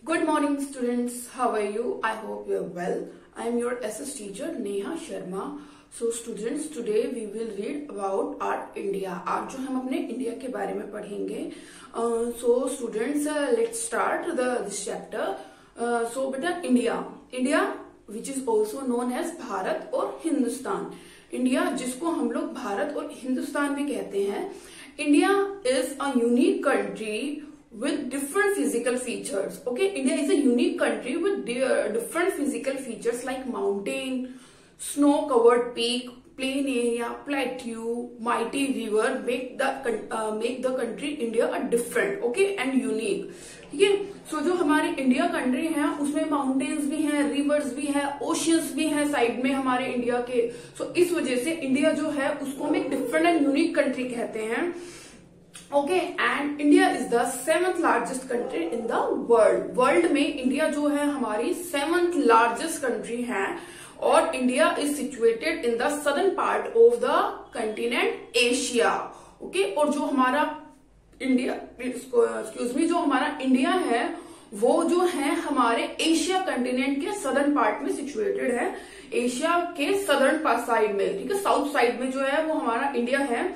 Good morning students, how are you? I hope you are well. I am your SS teacher Neha Sharma. So students, today we will read about our India. आज जो हम अपने India के बारे में पढ़ेंगे. So students, let's start this chapter. So बेटा India which is also known as Bharat और हिंदुस्तान. इंडिया जिसको हम लोग भारत और हिंदुस्तान भी कहते हैं. India is a unique country with different physical features. Okay, India is a unique country with different physical features like mountain, snow-covered peak, plain area, plateau, mighty river make the country India a different, okay, and unique. ठीक है. So जो हमारी India country है उसमें mountains भी हैं, reverse भी हैं, ओशियंस भी हैं साइड में हमारे इंडिया के. सो इस वजह से इंडिया जो है उसको हम एक डिफरेंट एंड यूनिक कंट्री कहते हैं. Okay, and India is the 7th largest country in the world. World में इंडिया जो है हमारी 7th लार्जेस्ट कंट्री है और India is situated in the southern part of the continent Asia. Okay, और जो हमारा इंडिया जो हमारा इंडिया है वो जो है हमारे एशिया कंटिनेंट के सदर्न पार्ट में सिचुएटेड है. एशिया के सदर्न साइड में, ठीक है, साउथ साइड में जो है वो हमारा इंडिया है.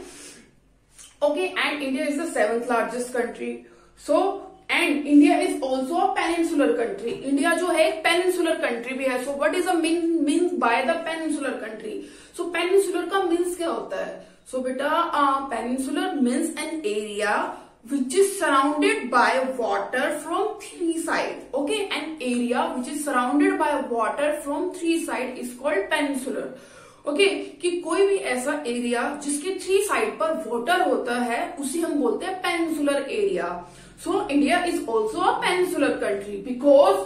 Okay, and India is the 7th largest country. So, and India is also a peninsular country. India जो है एक peninsular country भी है. So, what is the means by the peninsular country? So, peninsular का means क्या होता है? So, बेटा, peninsular means an area which is surrounded by water from 3 sides. Okay, an area which is surrounded by water from 3 sides is called peninsular. Okay, कि कोई भी ऐसा area जिसके 3 साइड पर वाटर होता है उसी हम बोलते हैं peninsular area. So India is also a peninsular country because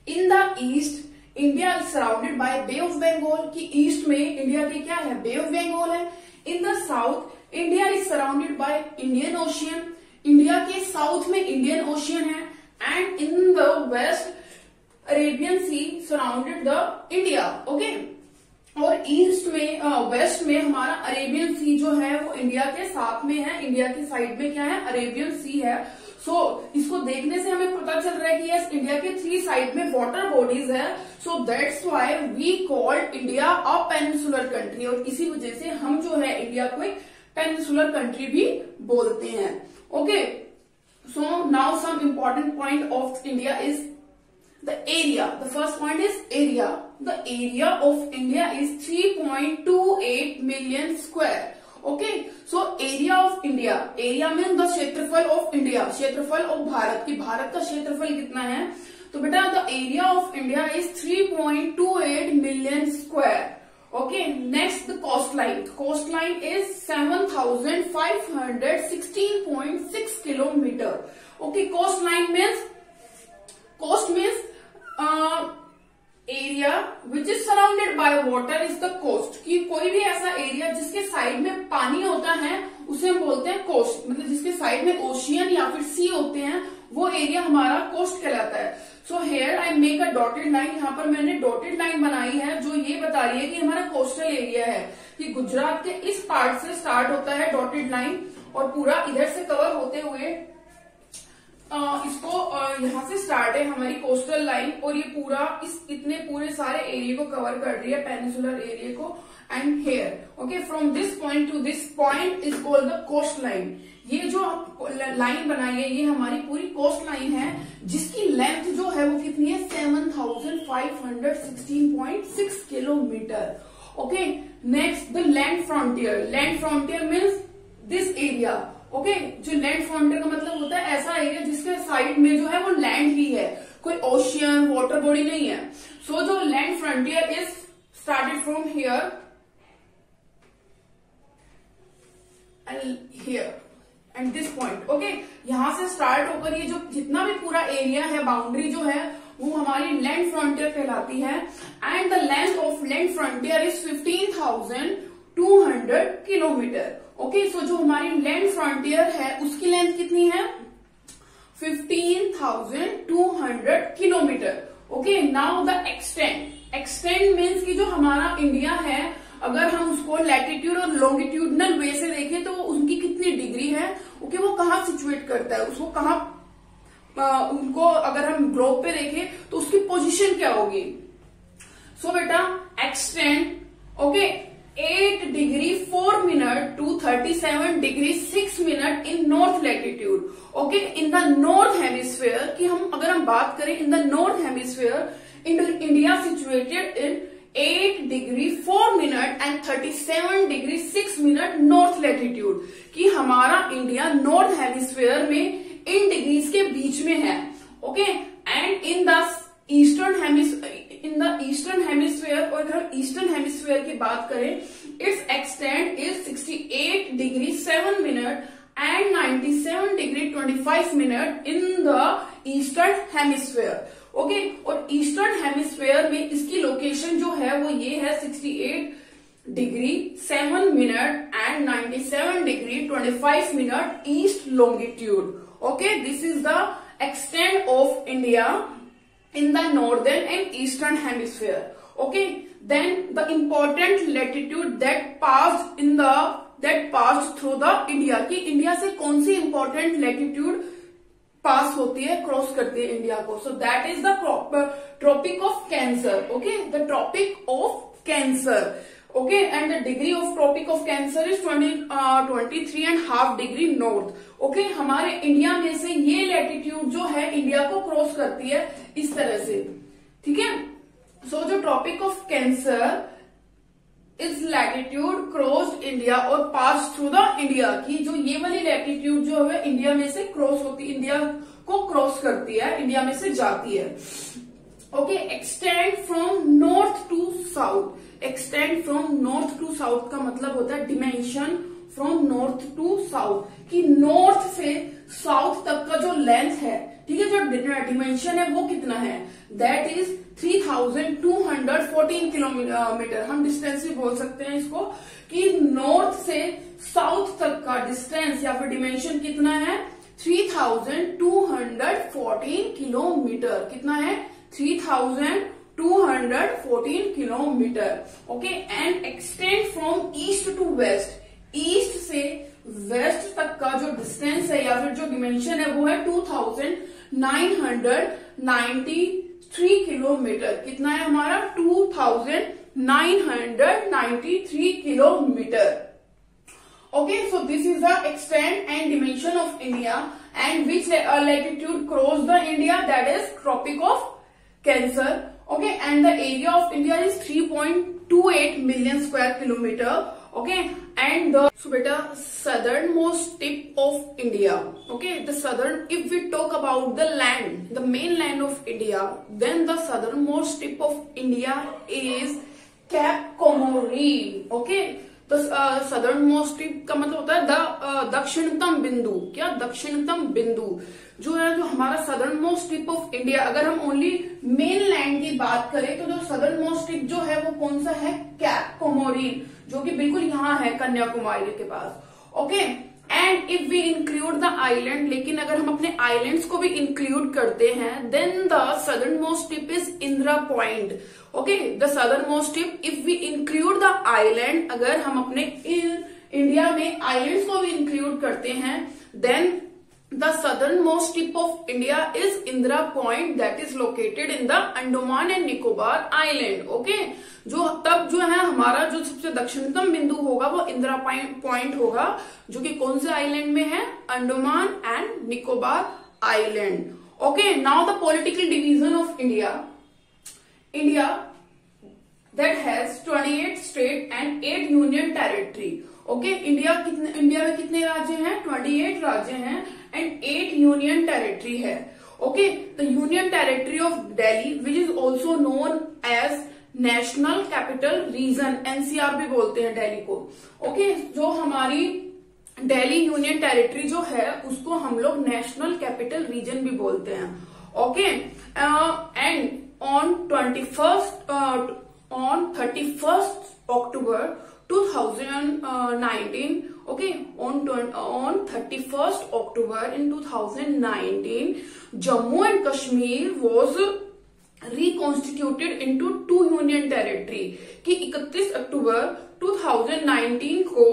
in the east India is surrounded by Bay of Bengal. की ईस्ट में इंडिया के क्या है, बे ऑफ बंगाल है. In the south India is surrounded by Indian ocean. India के south में Indian ocean है. And in the west Arabian sea surrounded the India. Okay, और ईस्ट में वेस्ट में हमारा अरेबियन सी जो है वो इंडिया के साथ में है. इंडिया की साइड में क्या है, अरेबियन सी है. सो इसको देखने से हमें पता चल रहा है कि यस, इंडिया के 3 साइड में वाटर बॉडीज है. So that's why we called India a peninsular country. और इसी वजह से हम जो है इंडिया को एक पेनिनसुलर कंट्री भी बोलते हैं. Okay, so now some important point of India is the area. The first point is area. The area of India is 3.28 million square. Okay, so area of India. Area means the क्षेत्रफल of India. क्षेत्रफल of Bharat, कि भारत का क्षेत्रफल कितना है. तो बेटा the area of India is 3.28 million square. Okay, next the coastline. Coastline is 7,516.6 kilometer. Okay, coastline means area which is surrounded by water is the coast. कि कोई भी ऐसा एरिया जिसके साइड में पानी होता है उसे हम बोलते हैं कोस्ट. मतलब जिसके साइड में ओशियन या फिर सी होते हैं वो एरिया हमारा कोस्ट कहलाता है. So here I make a dotted line. यहाँ पर मैंने डॉटेड लाइन बनाई है जो ये बता रही है कि हमारा कोस्टल एरिया है. कि गुजरात के इस पार्ट से स्टार्ट होता है डॉटेड लाइन और पूरा इधर से कवर होते हुए इसको यहाँ से स्टार्ट है हमारी कोस्टल लाइन. और ये पूरा इतने पूरे सारे एरिया को कवर कर रही है, पेनिनसुलर एरिया को. And here okay, from this point to this point is called the coast line. ये जो लाइन बनाई है ये हमारी पूरी कोस्ट लाइन है जिसकी लेंथ जो है वो कितनी है, 7,516.6 kilometre. Okay, next the land frontier. Land frontier means this area. Okay, जो लैंड फ्रंटियर का मतलब होता है ऐसा एरिया जिसके साइड में जो है वो लैंड ही है, कोई ओशियन वाटर बॉडी नहीं है. सो जो land frontier is started from here and here and this point. Okay, यहां से स्टार्ट होकर ये जो जितना भी पूरा एरिया है, बाउंड्री जो है वो हमारी लैंड फ्रंटियर कहलाती है. And the length of land frontier is 15,200 kilometre. Okay, so जो हमारी लैंड फ्रंटियर है उसकी लेंथ कितनी है, 15,200 kilometre. Okay, now the extent. Extent means की जो हमारा इंडिया है अगर हम उसको लैटिट्यूड और लॉन्गिट्यूडनल वे से देखें तो उनकी कितनी डिग्री है. ओके, वो कहाँ सिचुएट करता है, उसको कहाँ उनको अगर हम ग्लोब पे देखें तो उसकी पोजीशन क्या होगी। सो बेटा extend okay 8 degree 4 minute to 37 degree 6 minute in north latitude okay in the north hemisphere की हम अगर हम बात करें in the north hemisphere India situated in 8 degree 4 minute and 37 degree 6 minute north latitude कि हमारा इंडिया नॉर्थ हेमिस्फीयर में इन degrees के बीच में है okay and in the eastern hemisphere और अगर हम ईस्टर्न हेमिस्फीयर की बात करें it's extend is 68 degree 7 minute and 97 degree 25 minute in the eastern hemisphere okay और ईस्टर्न हेमिस्फीयर में इसकी लोकेशन जो है वो ये है 68 degree 7 minute and 97 degree 25 minute east longitude okay this is the extent of India in the northern and eastern hemisphere okay then the important latitude that passed through the India की India से कौन सी important latitude पास होती है cross करती है India को so that is the tropic of cancer okay the tropic of cancer okay and the degree of tropic of cancer is 23.5 degree north okay हमारे India में से ये लैटिट्यूड जो है इंडिया को क्रॉस करती है इस तरह से ठीक है सो जो tropic of cancer is latitude crossed India और पास थ्रू द इंडिया की जो ये वाली लैटिट्यूड जो है इंडिया में से क्रॉस होती इंडिया को क्रॉस करती है इंडिया में से जाती है okay extend from north to south extend from north to south का मतलब होता है dimension from north to south कि नॉर्थ से साउथ तक का जो लेंथ है ठीक है जो डिमेंशन है वो कितना है दैट इज 3214 किलोमीटर हम डिस्टेंस भी बोल सकते हैं इसको कि नॉर्थ से साउथ तक का डिस्टेंस या फिर डिमेंशन कितना है 3214 किलोमीटर कितना है 3214 kilometer okay and extend from east to west east से वेस्ट तक का जो डिस्टेंस है या फिर जो डिमेंशन है वो है 2993 किलोमीटर कितना है हमारा 2993 kilometre okay so this is the extent and dimension of India and which latitude cross the India that is tropic of Cancer okay and the area of India is 3.28 million square kilometer okay and the so beta southernmost tip of India okay the southern if we talk about the land the main land of India then the southernmost tip of India is Cape Comorin okay तो southern most tip का मतलब होता है दक्षिणतम बिंदु क्या दक्षिणतम बिंदु जो है जो हमारा southern most tip of India अगर हम ओनली मेन लैंड की बात करें तो जो सदर्न मोस्ट टिप जो है वो कौन सा है कैप कोमोरिन जो कि बिल्कुल यहाँ है कन्याकुमारी के पास okay and if we include the island लेकिन अगर हम अपने आइलैंड्स को भी इंक्लूड करते हैं then the southern most tip is Indira point okay the southern most tip if we include the island अगर हम अपने इंडिया में आइलैंड्स को भी इंक्लूड करते हैं then the southern most tip of India is Indira point that is located in the Andaman and Nicobar island okay जो तब जो है हमारा जो सबसे दक्षिणतम बिंदु होगा वो इंदिरा पॉइंट होगा जो कि कौन से आइलैंड में है Andaman and Nicobar island okay now the political division of India that has 28 state and 8 union territory. Okay, India में कितने राज्य हैं 28 राज्य हैं and 8 union territory है. Okay, the union territory of Delhi which is also known as National Capital Region NCR भी बोलते हैं दिल्ली को. Okay, जो हमारी दिल्ली यूनियन टेरिटरी जो है उसको हम लोग नेशनल कैपिटल रीजन भी बोलते हैं. Okay, and on 31st October 2019 okay on 31st October in 2019 Jammu and Kashmir was reconstituted into 2 union territory कि 31 अक्टूबर 2019 को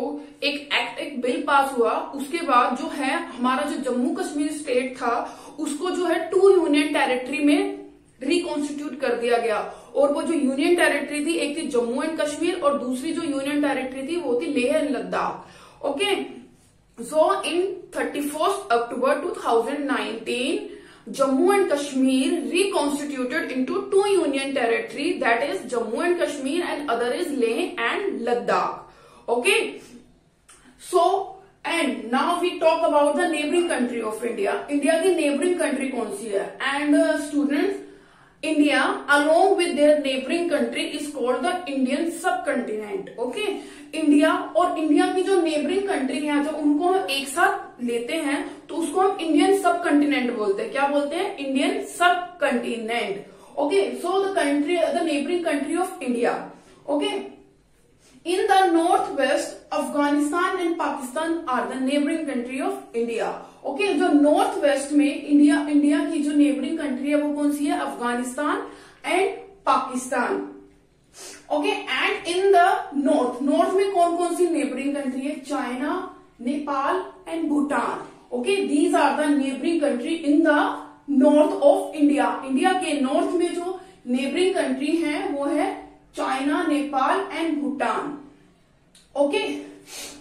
एक बिल पास हुआ। उसके बाद जो है हमारा जो जम्मू कश्मीर स्टेट था उसको जो है 2 यूनियन टेरिटरी में रिकॉन्स्टिट्यूट कर दिया गया। और वो जो यूनियन टेरिटरी थी, एक थी जम्मू एंड कश्मीर और दूसरी जो यूनियन टेरिटरी थी वो थी Leh and Ladakh. Okay, so in 31st October 2019 Jammu and Kashmir reconstituted into 2 union territory, that is Jammu and Kashmir and other is Leh and Ladakh. Okay, so and now we talk about the neighboring country of India. India की neighboring country कौन सी है? And students, India along with their neighboring country is called the Indian subcontinent. Okay, India और India की जो neighbouring country है जो उनको हम एक साथ लेते हैं तो उसको हम इंडियन सब कंटिनेंट बोलते हैं। क्या बोलते हैं? Indian subcontinent. Okay, so the neighbouring country of India. Okay, in the north west Afghanistan and Pakistan are the neighbouring country of India. Okay, जो नॉर्थ वेस्ट में इंडिया की जो नेबरिंग कंट्री है वो कौन सी है? Afghanistan and Pakistan. Okay, and in the north में कौन कौन सी नेबरिंग कंट्री है? China, Nepal and Bhutan. Okay, these are the neighbouring country in the north of India. India के नॉर्थ में जो नेबरिंग कंट्री है वो है China, Nepal and Bhutan. Okay,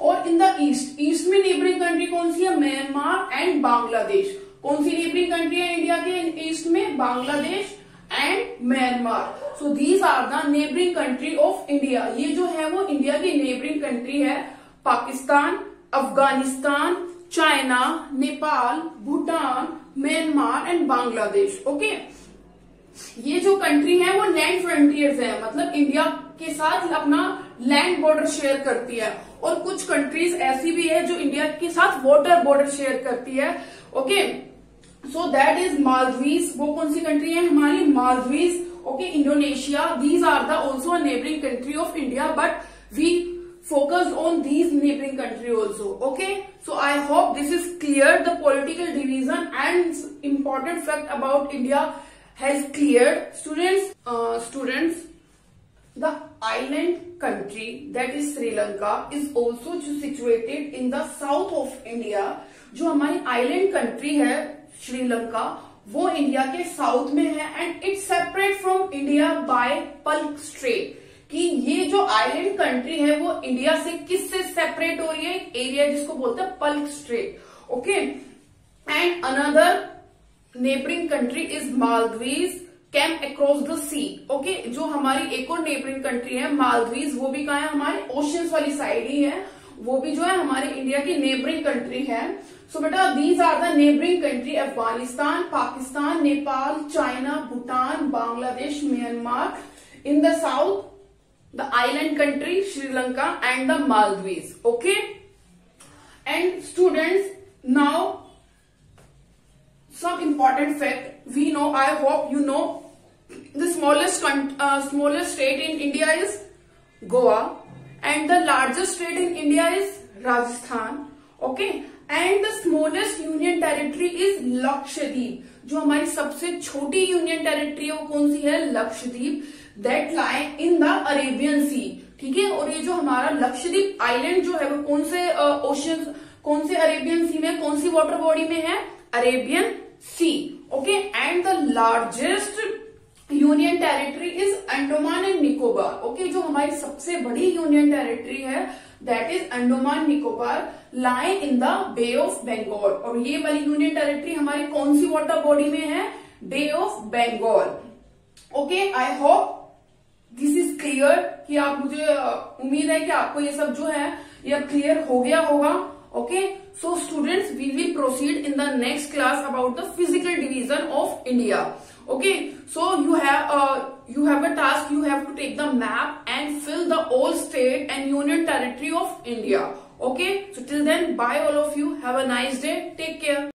और इन द ईस्ट में नेबरिंग कंट्री कौन सी है? Myanmar and Bangladesh. कौन सी नेबरिंग कंट्री है इंडिया के ईस्ट में? Bangladesh and Myanmar. So these are the neighbouring country of India. ये जो है वो इंडिया की नेबरिंग कंट्री है। Pakistan, Afghanistan, China, Nepal, Bhutan, Myanmar and Bangladesh. Okay, ये जो कंट्री है वो लैंड फ्रंटियर्स है, मतलब इंडिया के साथ अपना लैंड बॉर्डर शेयर करती है। और कुछ कंट्रीज ऐसी भी है जो इंडिया के साथ वाटर बॉर्डर शेयर करती है। Okay, so that is Maldives. वो कौन सी कंट्री है हमारी? Maldives. Okay, Indonesia. These are the also neighbouring country of India, but we focused on these neighboring country also. Okay, so I hope this is clear. The political division and important fact about India has cleared. Students, the island country that is Sri Lanka is also situated in the south of India. जो हमारी island country है श्रीलंका वो India के south में है and it's separate from India by Palk Strait. कि ये जो आइलैंड कंट्री है वो इंडिया से किससे सेपरेट हो रही है? एक एरिया जिसको बोलते हैं Palk Strait. Okay, and another neighbouring country is Maldives came across the sea. Okay, जो हमारी एक और नेबरिंग कंट्री है मालदीव्स, वो भी कहाँ है? हमारे ओशियंस वाली साइड ही है। वो भी जो है हमारे इंडिया की नेबरिंग कंट्री है। सो बेटा these are the neighbouring country Afghanistan, Pakistan, Nepal, China, Bhutan, Bangladesh, Myanmar. In the south the island country Sri Lanka and the Maldives. Okay, and students, now some important fact we know, I hope you know, the smallest state in India is Goa and the largest state in India is Rajasthan. Okay, and the smallest union territory is Lakshadweep. जो हमारी सबसे छोटी union territory है वो कौन सी है? Lakshadweep. That lie in the Arabian sea. ठीक है, और ये जो हमारा लक्षद्वीप आइलैंड जो है वो कौन से ओशियन, कौन से अरेबियन सी में, कौन सी वाटर बॉडी में है? Arabian sea. Okay, and the largest union territory is Andaman and Nicobar. Okay, जो हमारी सबसे बड़ी यूनियन टेरिटरी है that is Andaman Nicobar, lie in the bay of Bengal. और ये वाली यूनियन टेरिटरी हमारी कौन सी वाटर बॉडी में है? Bay of Bengal. Okay, I hope this is clear कि आप, मुझे उम्मीद है कि आपको ये सब जो है ये अब क्लियर हो गया होगा। Okay, so students, we will proceed in the next class about the physical division of India. Okay, so you have a task. You have to take the map and fill the all state and union territory of India. Okay, so till then, bye all of you. Have a nice day. Take care.